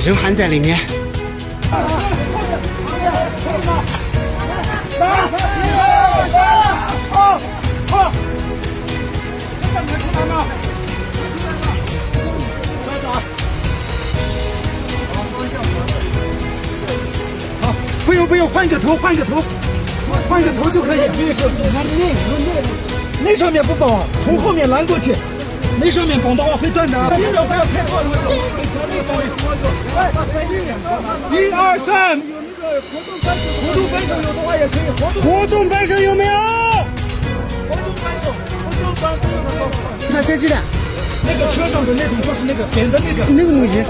人还在里面。不用，换个头就可以。那上面不绑，从后面拦过去。那上面绑的话会断的。不要太快了。1、2、3。活动扳手有的话也可以。活动扳手有没有？活动扳手啥设计的？那个车上的那种，就是那个扁的那个东西。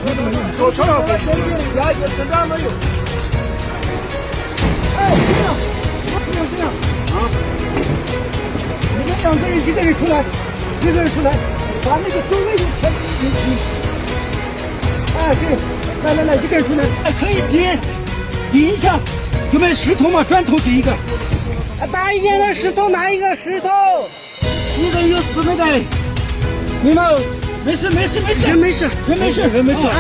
手车上前进压一点，这样没有。这样啊！你们2个人一个人出来，把那个座位全你。哎，对，来，一个人出来，哎，可以顶一下，有没有石头嘛？砖头顶一个。大一点的石头，拿一个石头。一个有4个的，你们没事。人没事。啊，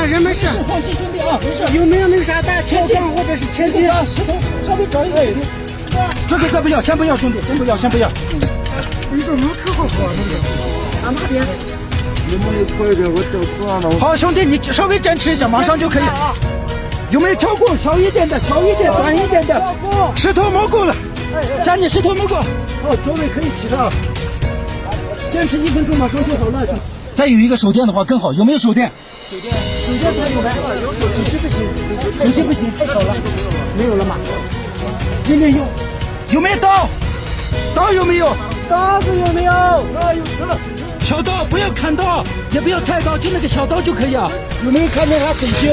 人没事。放心，兄弟啊，没事。有没有那个啥大前杠或者是前进？石头稍微找一点。这个再不要，先不要，兄弟，先不要。你这摩托好好啊，那个。啊，那边。你们快点，我找断了。好，兄弟，你稍微坚持一下，马上就可以。有没有跳过？小一点，短一点的。石头没过了，像你石头没过。好，座位可以起了。坚持1分钟，马上就好了。再有一个手电的话更好，有没有手电？手电才有呗。有手机不行，太少了。没有了吗？今天有没有刀？刀有没有？刀子有没有？有。小刀不要砍刀，也不要菜刀，就那个小刀就可以啊。有没有看见他手机？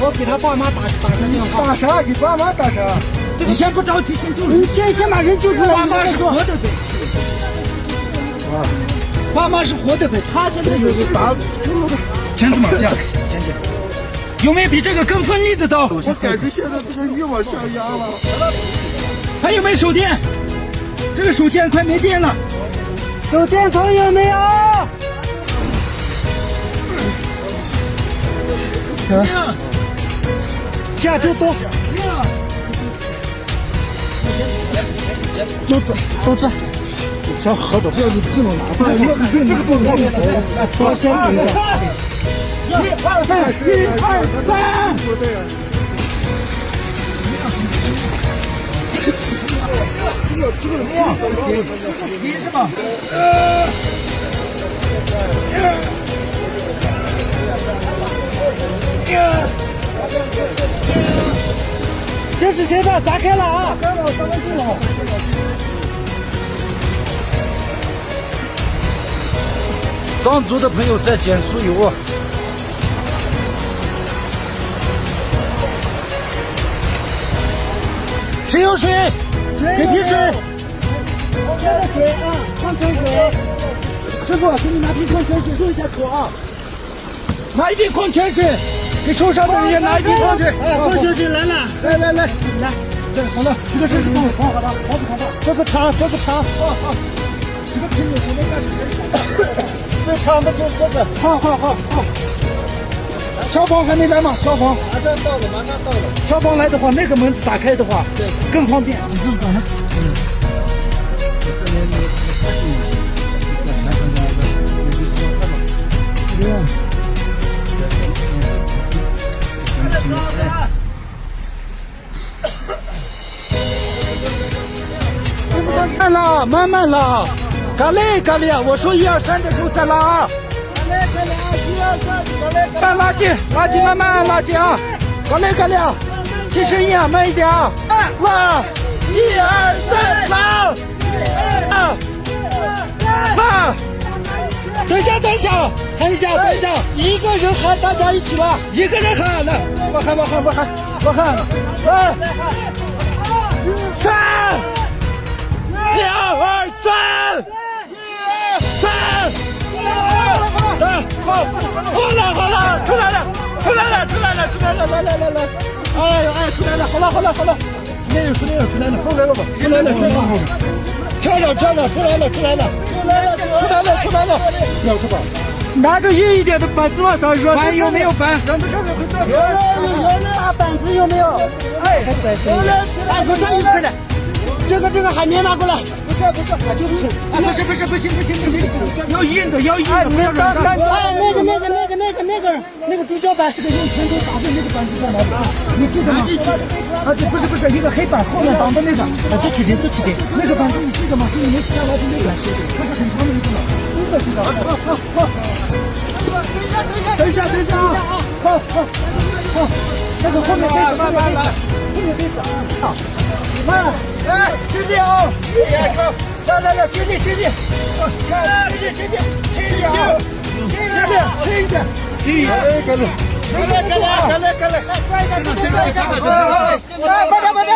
我给他爸妈打个电话。打啥？给爸妈打啥？你先不着急，先救你先把人救出来。爸妈是活的呗。爸妈是活的呗，他现在有个打签字码这样，签。有没有比这个更锋利的刀？我感觉现在这个越往下压了。还有没有手电？这个手电快没电了。手电筒有没有？加州多。豆子。想喝的不要你这种拿出来，这个不能走。我先等一下。1、2、3。不对啊。这个你是吧？这是谁的？砸开了啊！干了，当然进了。藏族的朋友在减速油。谁有水？给瓶水。我喝的水啊，矿泉水。师傅，给你拿瓶矿泉水漱一下口啊。拿一瓶矿泉水，给受伤的人也拿一瓶矿泉水。矿泉水来了，来，这好了，这个是帮我装好了，好不好？这个长，这个瓶子现在应该是可以的。最长的就是这个。好。消防还没来吗？消防马上到了。消防来的话，那个门打开的话，对，更方便。你这是干啥？慢了，嘎嘞，我说1、2、3的时候再拉啊。慢拉近，慢慢拉近啊！嘎嘞，听声音啊，慢一点啊！拉，1、2、3，拉！等一下，喊一下，一个人喊，大家一起拉。一个人喊，来，我喊，3、1、2、3，好了，出来了，来，哎，出来了，好了，没有，出来了吧？跳了，出来了，要是吧？拿个硬一点的板子往上扔。板有没有板？扔到上面会掉车。有那板子有没有？哎，哎，不是一块的，这个海绵拿过来。不是，啊，就不是，啊，不行，要硬的，不要软的。哎，那个猪脚板，这个用拳头打在那个板子上来的，你记得吗？啊，这不是一个黑板后面绑的那个。啊，坐起点。那个板子你记得吗？就你们下来的那个，它是很长的一个嘛。知道。等一下啊！好，那个后面可以走，后面可以走啊。慢，来，轻点啊！来，轻点，轻一点，哎，赶紧。来，慢点，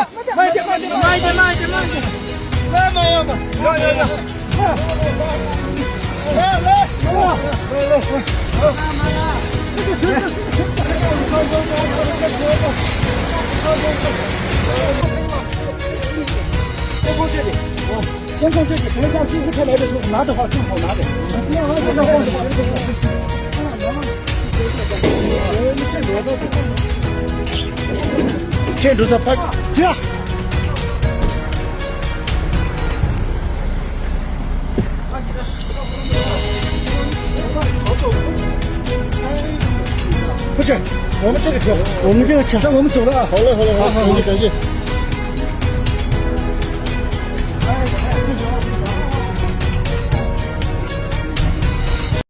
先从这里，等一下继续开来的时候拿的话更好拿点。不要这个晃建筑在拍这。不是，我们这个车，我们这个车，那我们走了啊。好嘞，感谢。